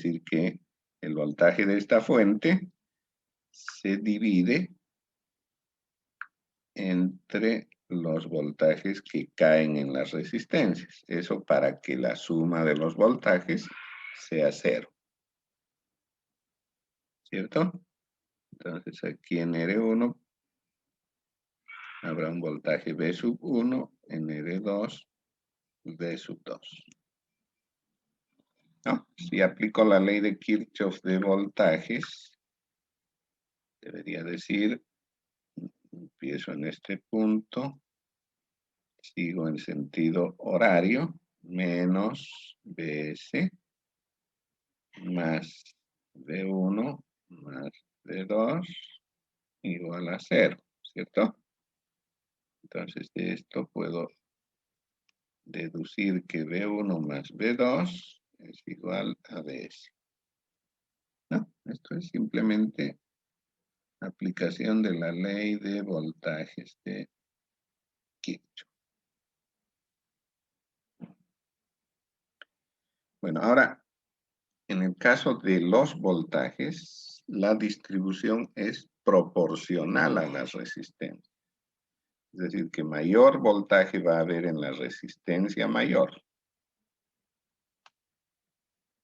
decir que el voltaje de esta fuente se divide entre los voltajes que caen en las resistencias. Eso para que la suma de los voltajes sea cero. ¿Cierto? Entonces aquí en R1 habrá un voltaje V sub 1, en R2 V sub 2. ¿No? Si aplico la ley de Kirchhoff de voltajes, debería decir, empiezo en este punto, sigo en sentido horario, menos Vs más V1 más V2 igual a 0, ¿cierto? Entonces de esto puedo deducir que V1 más V2 es igual a Vs. ¿No? Esto es simplemente aplicación de la ley de voltajes de Kirchhoff. Bueno, ahora, en el caso de los voltajes, la distribución es proporcional a la resistencia. Es decir, que mayor voltaje va a haber en la resistencia mayor.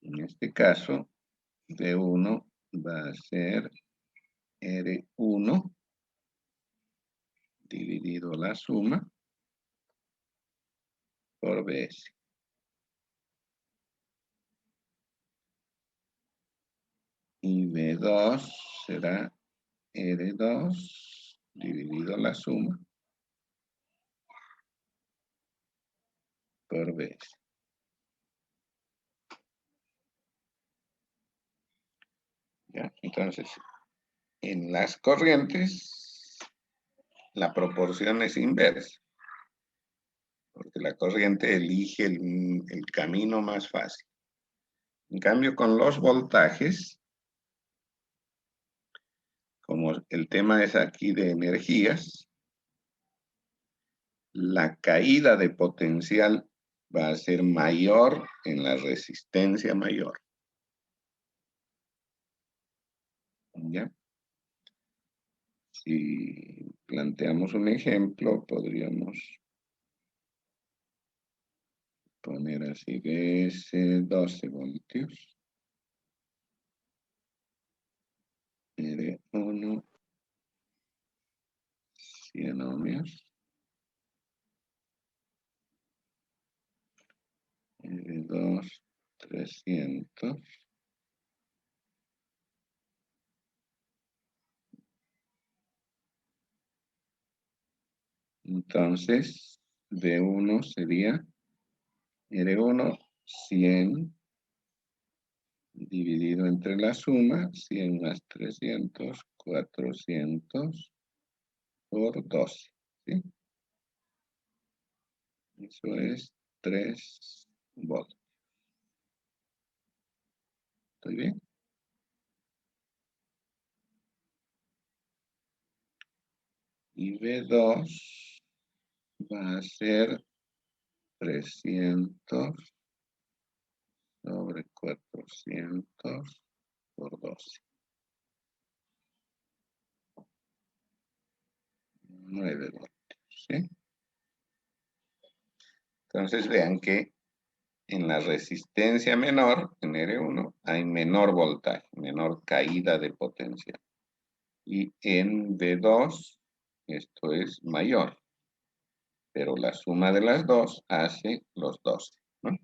En este caso, V1 va a ser R1 dividido la suma por Vs. Y V2 será R2 dividido la suma por Vs. ¿Ya? Entonces, en las corrientes, la proporción es inversa, porque la corriente elige el camino más fácil. En cambio, con los voltajes, como el tema es aquí de energías, la caída de potencial va a ser mayor en la resistencia mayor. ¿Ya? Si planteamos un ejemplo, podríamos poner así, Vs 12 voltios. R1, 100 ohmios. R2, 300. Entonces, V1 sería R1, 100 dividido entre la suma, 100 más 300, 400 por 12. ¿Sí? Eso es 3 voltios. ¿Estoy bien? Y V2 va a ser 300 sobre 400 por 12. 9 voltios, ¿sí? Entonces vean que en la resistencia menor, en R1, hay menor voltaje, menor caída de potencial. Y en V2, esto es mayor. Pero la suma de las dos hace los 12, ¿no?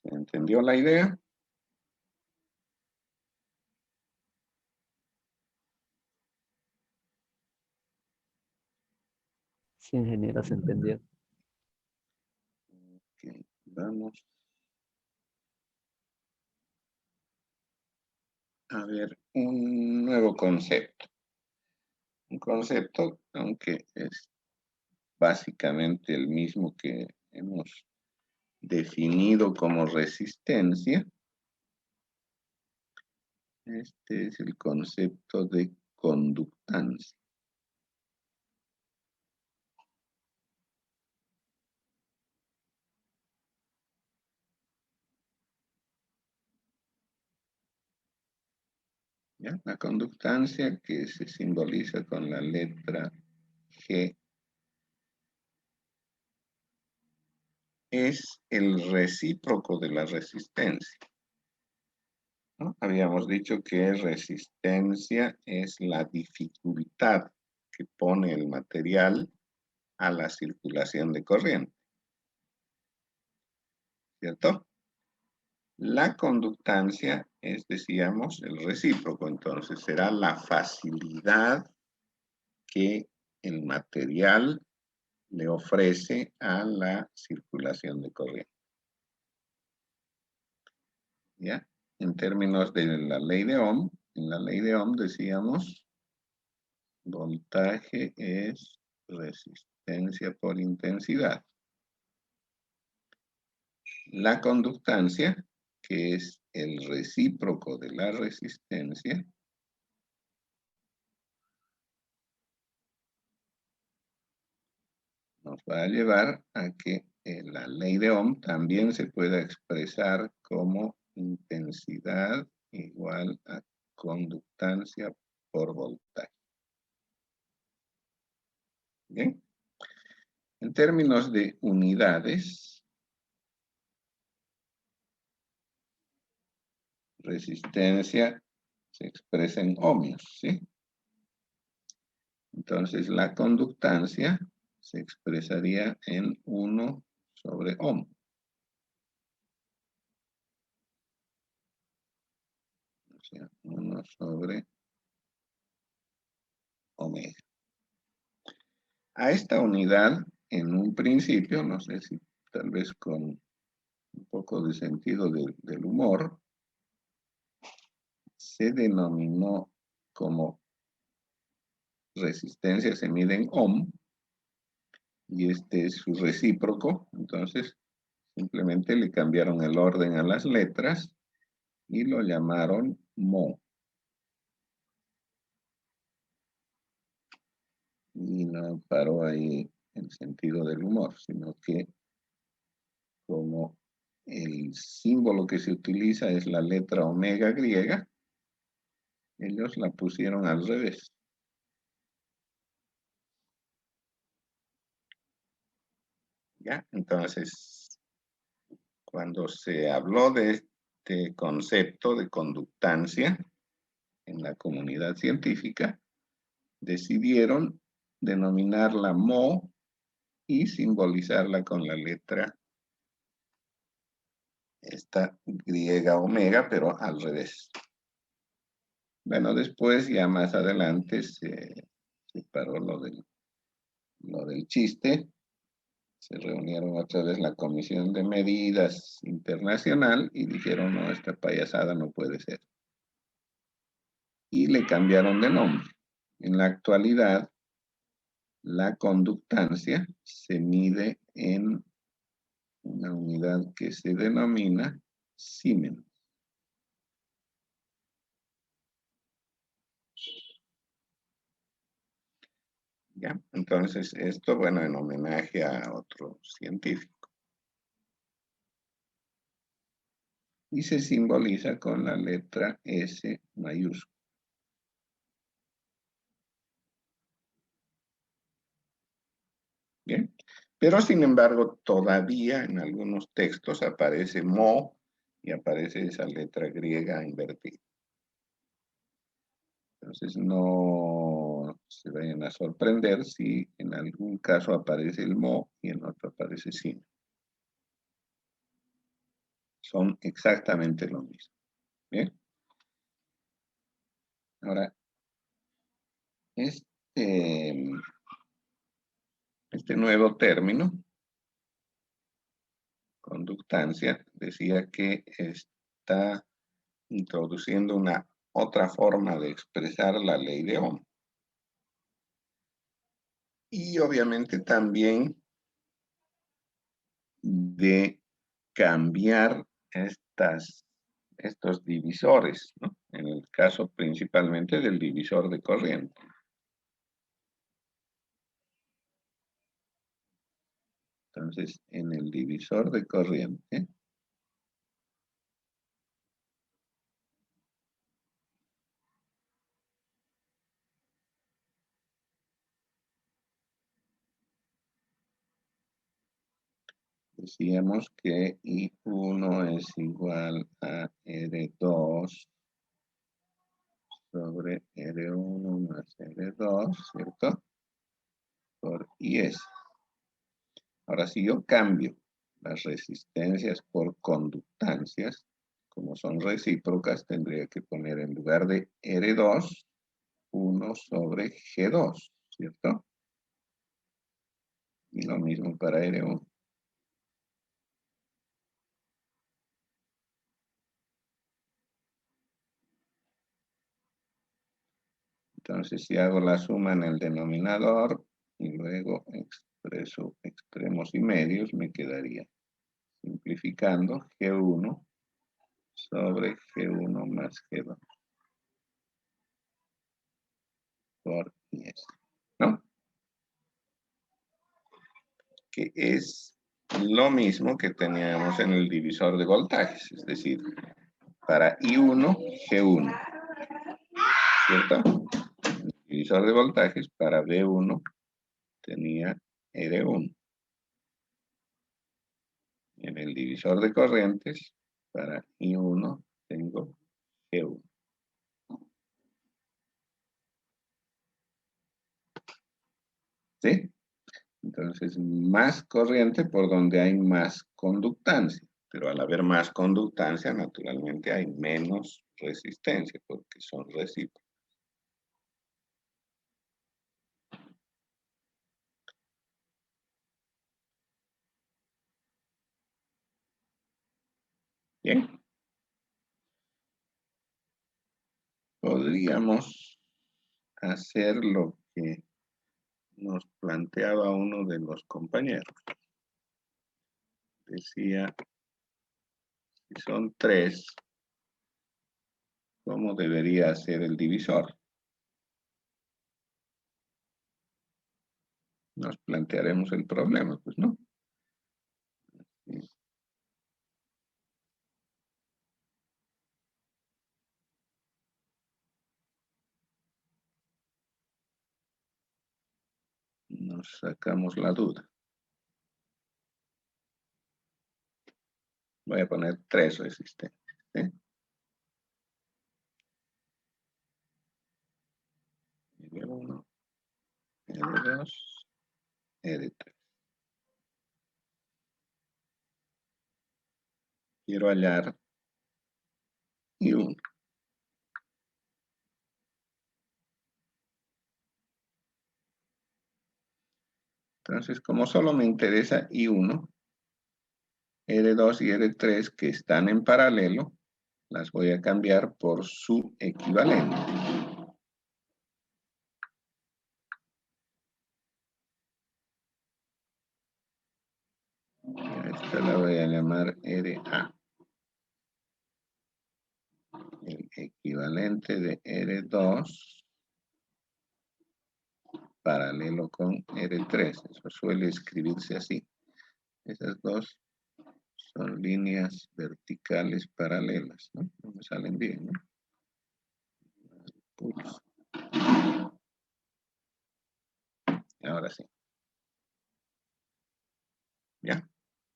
¿Se entendió la idea? Sí, ingeniero, se entendió. Ok, vamos a ver un nuevo concepto. Un concepto, aunque es básicamente el mismo que hemos definido como resistencia. Este es el concepto de conductancia. ¿Ya? La conductancia, que se simboliza con la letra G, es el recíproco de la resistencia, ¿no? Habíamos dicho que resistencia es la dificultad que pone el material a la circulación de corriente, ¿cierto? La conductancia es, decíamos, el recíproco, entonces será la facilidad que el material le ofrece a la circulación de corriente. ¿Ya? En términos de la ley de Ohm, en la ley de Ohm decíamos, voltaje es resistencia por intensidad. La conductancia, que es el recíproco de la resistencia, nos va a llevar a que la ley de Ohm también se pueda expresar como intensidad igual a conductancia por voltaje. Bien. En términos de unidades, resistencia se expresa en ohmios, ¿sí? Entonces la conductancia se expresaría en 1 sobre ohm. O sea, 1 sobre omega. A esta unidad, en un principio, no sé si tal vez con un poco de sentido del humor, se denominó como resistencia, se mide en ohm, y este es su recíproco, entonces simplemente le cambiaron el orden a las letras y lo llamaron mho. Y no paró ahí el sentido del humor, sino que como el símbolo que se utiliza es la letra omega griega, ellos la pusieron al revés. ¿Ya? Entonces, cuando se habló de este concepto de conductancia en la comunidad científica, decidieron denominarla mho y simbolizarla con la letra esta griega omega, pero al revés. Bueno, después, ya más adelante, se paró lo del chiste. Se reunieron otra vez la Comisión de Medidas Internacional y dijeron, no, esta payasada no puede ser. Y le cambiaron de nombre. En la actualidad, la conductancia se mide en una unidad que se denomina Siemens. ¿Ya? Entonces, esto, bueno, en homenaje a otro científico. Y se simboliza con la letra S mayúscula. Bien. Pero, sin embargo, todavía en algunos textos aparece mho y aparece esa letra griega invertida. Entonces, no se vayan a sorprender si en algún caso aparece el mho y en otro aparece sin. Son exactamente lo mismo. Bien. Ahora, este nuevo término, conductancia, decía que está introduciendo una otra forma de expresar la ley de Ohm. Y obviamente también de cambiar estos divisores, ¿no? En el caso principalmente del divisor de corriente. Entonces, en el divisor de corriente, decíamos que I1 es igual a R2 sobre R1 más R2, ¿cierto? Por IS. Ahora, si yo cambio las resistencias por conductancias, como son recíprocas, tendría que poner en lugar de R2, 1 sobre G2, ¿cierto? Y lo mismo para R1. Entonces, si hago la suma en el denominador y luego expreso extremos y medios, me quedaría simplificando G1 sobre G1 más G2 por IS, ¿no? Que es lo mismo que teníamos en el divisor de voltajes, es decir, para I1, G1, ¿cierto? El divisor de voltajes para B1 tenía R1. En el divisor de corrientes, para I1 tengo G1. ¿Sí? Entonces, más corriente por donde hay más conductancia. Pero al haber más conductancia, naturalmente hay menos resistencia, porque son recíprocos. Bien. Podríamos hacer lo que nos planteaba uno de los compañeros. Decía, si son 3, ¿cómo debería ser el divisor? Nos plantearemos el problema, pues, ¿no? Nos sacamos la duda. Voy a poner 3 resistencias. ¿Sí? R1, R2, R3. Quiero hallar I1. Entonces, como solo me interesa I1, R2 y R3 que están en paralelo, las voy a cambiar por su equivalente. A esta la voy a llamar RA. El equivalente de R2 paralelo con R3. Eso suele escribirse así. Esas dos son líneas verticales paralelas, ¿no? No me salen bien, ¿no? Pulso. Ahora sí. ¿Ya?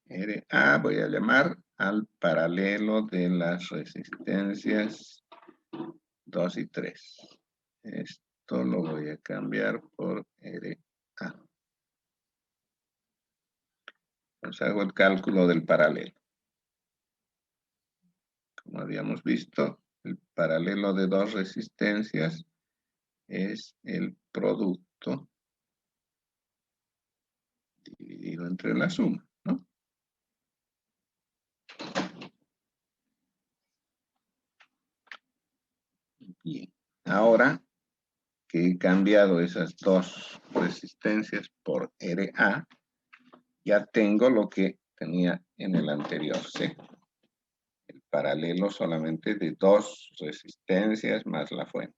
RA voy a llamar al paralelo de las resistencias 2 y 3. Esto lo voy a cambiar por RA. Entonces hago el cálculo del paralelo. Como habíamos visto, el paralelo de dos resistencias es el producto dividido entre la suma, ¿no? Bien. Ahora que he cambiado esas dos resistencias por RA, ya tengo lo que tenía en el anterior, ¿sí? El paralelo solamente de dos resistencias más la fuente.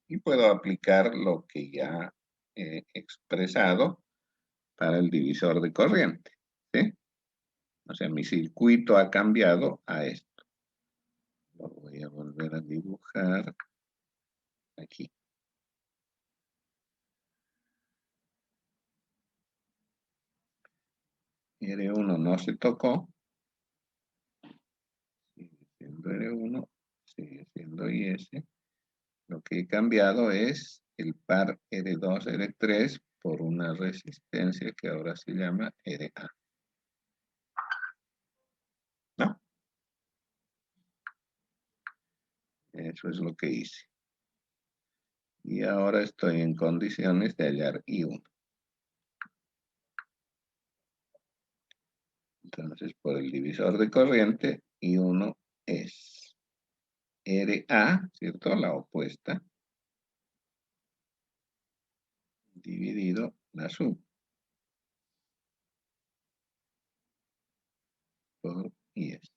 Y puedo aplicar lo que ya he expresado para el divisor de corriente, ¿sí? O sea, mi circuito ha cambiado a esto. Lo voy a volver a dibujar aquí. R1 no se tocó. Sigue siendo R1, sigue siendo IS. Lo que he cambiado es el par R2, R3 por una resistencia que ahora se llama RA. ¿No? Eso es lo que hice. Y ahora estoy en condiciones de hallar I1. Entonces, por el divisor de corriente, I1 es RA, ¿cierto? La opuesta, dividido la suma por IS.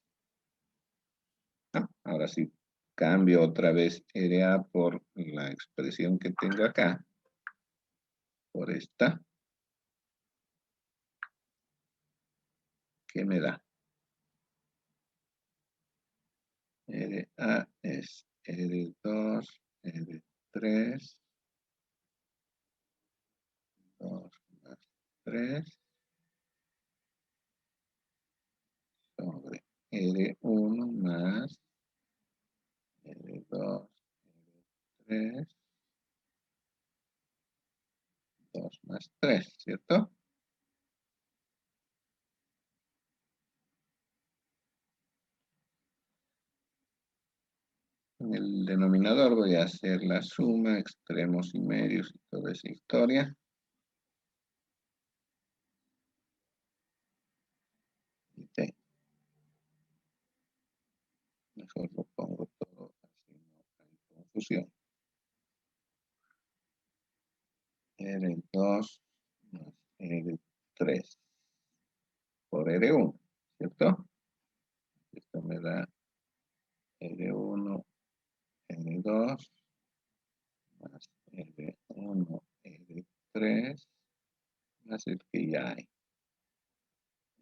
¿No? Ahora sí, cambio otra vez RA por la expresión que tengo acá, por esta, que me da. RA es R2, R3, 2 más 3, sobre R1 más R2, R3, 2 más 3, ¿cierto? En el denominador voy a hacer la suma, extremos y medios y toda esa historia. Ok. Mejor lo pongo todo así, no hay confusión. R2 más R3 por R1, ¿cierto? Esto me da R1, R2 más R1, R3 más el que ya hay.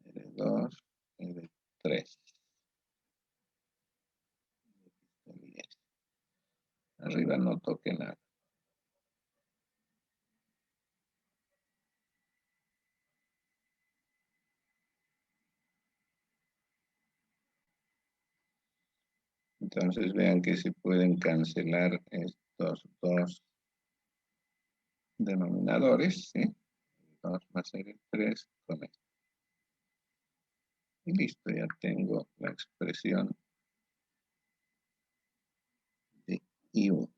R2, R3. Arriba no toque nada. Entonces vean que se pueden cancelar estos dos denominadores, ¿sí? 2 más R3 con esto. Y listo, ya tengo la expresión de I1.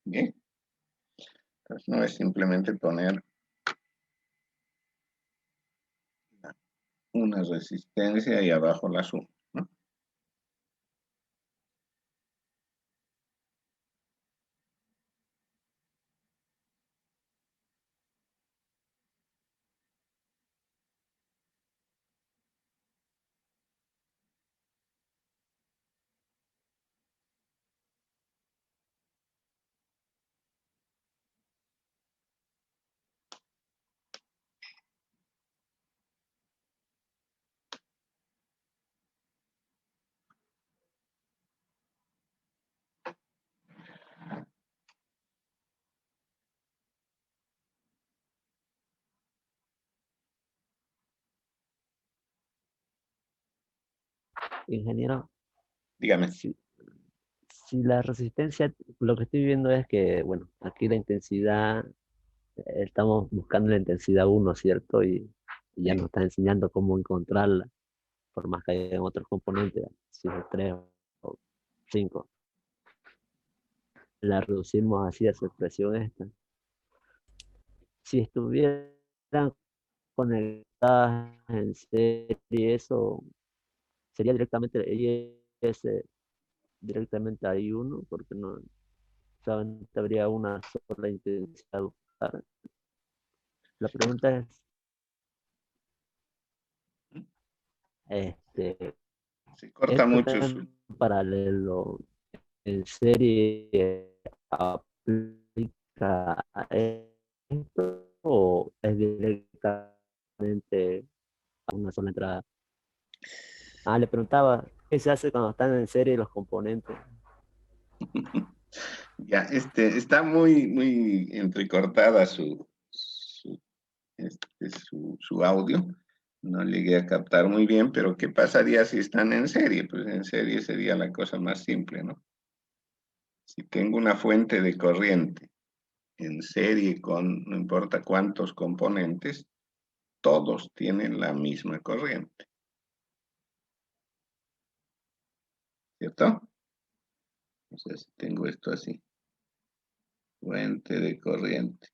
Bien. Entonces no es simplemente poner una resistencia y abajo la suma, ¿no? Ingeniero, Dígame. si, si la resistencia, lo que estoy viendo es que, bueno, aquí la intensidad, estamos buscando la intensidad 1, ¿cierto? Y ya nos está enseñando cómo encontrarla, por más que haya otros componentes, si es 3 o 5. La reducimos así a su expresión esta. Si estuvieran conectadas en serie, eso sería directamente ese directamente hay uno, porque no solamente habría una sola intensidad. La pregunta es, este, Se corta ¿esto mucho está su... en paralelo en serie aplica a esto o es directamente a una sola entrada? Ah, le preguntaba, ¿qué se hace cuando están en serie los componentes? Ya, está muy, muy entrecortada su audio. No llegué a captar muy bien, pero ¿qué pasaría si están en serie? Pues en serie sería la cosa más simple, ¿no? Si tengo una fuente de corriente en serie con no importa cuántos componentes, todos tienen la misma corriente, ¿cierto? O sea, si tengo esto así, fuente de corriente,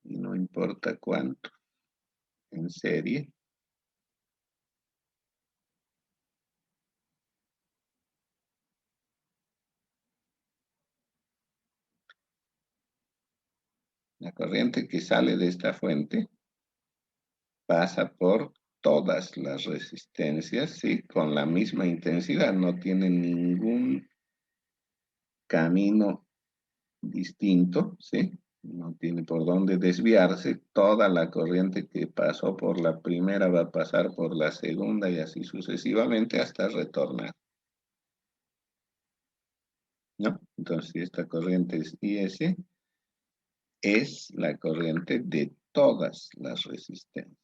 y no importa cuánto, en serie, la corriente que sale de esta fuente pasa por todas las resistencias, ¿sí? Con la misma intensidad, no tiene ningún camino distinto, ¿sí? No tiene por dónde desviarse. Toda la corriente que pasó por la primera va a pasar por la segunda y así sucesivamente hasta retornar, ¿no? Entonces, si esta corriente es IS, es la corriente de todas las resistencias.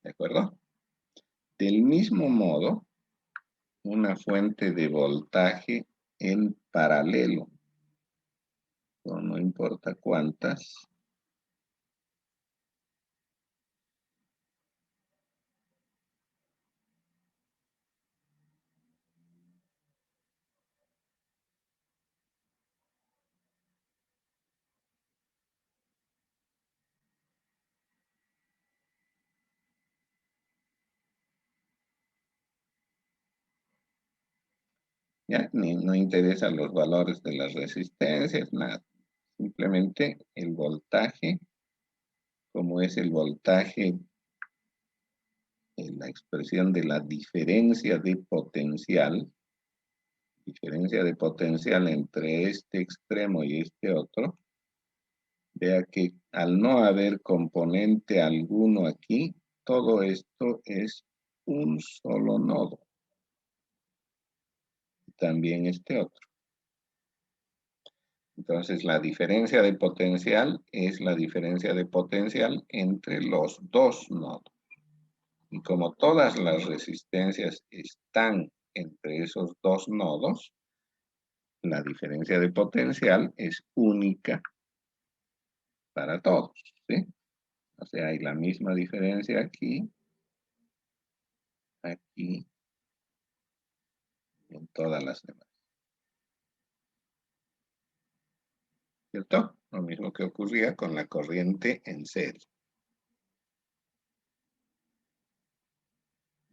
¿De acuerdo? Del mismo modo, una fuente de voltaje en paralelo, no importa cuántas, ¿ya? No interesan los valores de las resistencias, nada. Simplemente el voltaje, como es el voltaje, en la expresión de la diferencia de potencial entre este extremo y este otro, vea que al no haber componente alguno aquí, todo esto es un solo nodo. También este otro. Entonces, la diferencia de potencial es la diferencia de potencial entre los dos nodos. Y como todas las resistencias están entre esos dos nodos, la diferencia de potencial es única para todos, ¿sí? O sea, hay la misma diferencia aquí, aquí, y en todas las demás. ¿Cierto? Lo mismo que ocurría con la corriente en serie.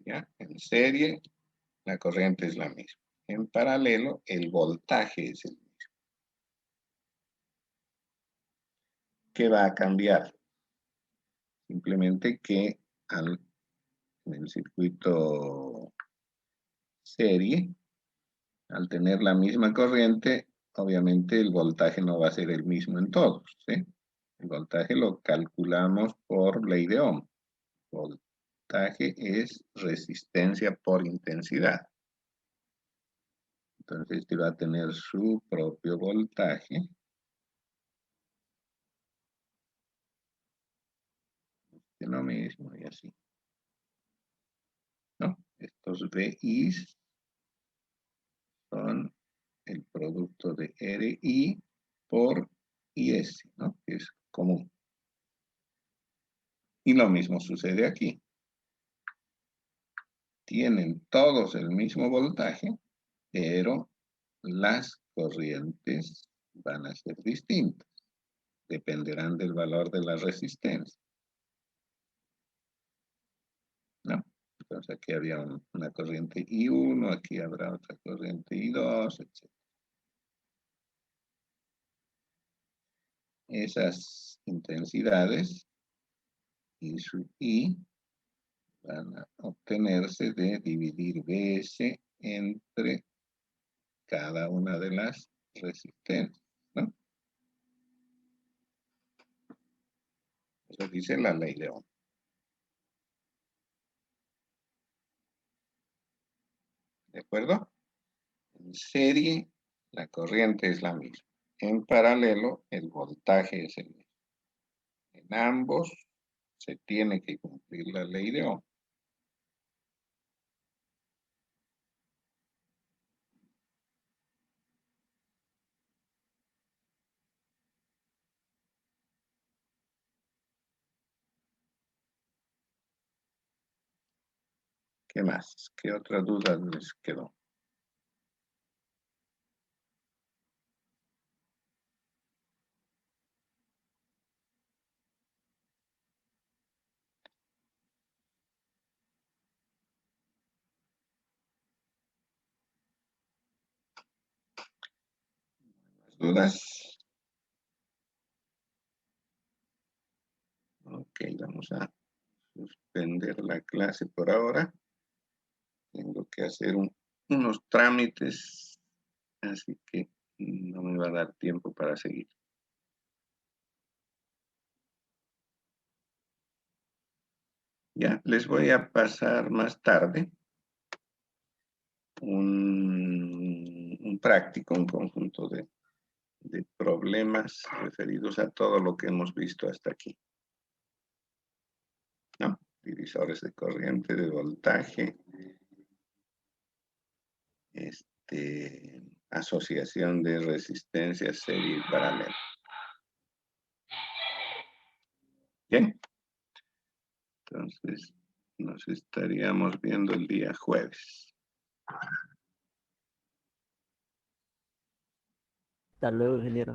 ¿Ya? En serie, la corriente es la misma. En paralelo, el voltaje es el mismo. ¿Qué va a cambiar? Simplemente que en el circuito serie, al tener la misma corriente, obviamente el voltaje no va a ser el mismo en todos, ¿sí? El voltaje lo calculamos por ley de Ohm. Voltaje es resistencia por intensidad. Entonces este va a tener su propio voltaje. De lo mismo y así, ¿no? Estos VIs son el producto de RI por IS, ¿no? Que es común. Y lo mismo sucede aquí. Tienen todos el mismo voltaje, pero las corrientes van a ser distintas. Dependerán del valor de la resistencia, ¿no? Entonces aquí había una corriente I1, aquí habrá otra corriente I2, etc. Esas intensidades, I sub I, van a obtenerse de dividir Bs entre cada una de las resistencias, ¿no? Eso dice la ley de Ohm. ¿De acuerdo? En serie, la corriente es la misma. En paralelo, el voltaje es el mismo. En ambos se tiene que cumplir la ley de Ohm. ¿Qué más? ¿Qué otra duda les quedó? ¿Dudas? Ok, vamos a suspender la clase por ahora. Tengo que hacer unos trámites, así que no me va a dar tiempo para seguir. Ya, les voy a pasar más tarde un práctico, un conjunto de problemas referidos a todo lo que hemos visto hasta aquí, ¿no? Divisores de corriente, de voltaje, asociación de resistencias serie y paralela. Bien, entonces nos estaríamos viendo el día jueves. Hasta luego, ingeniero.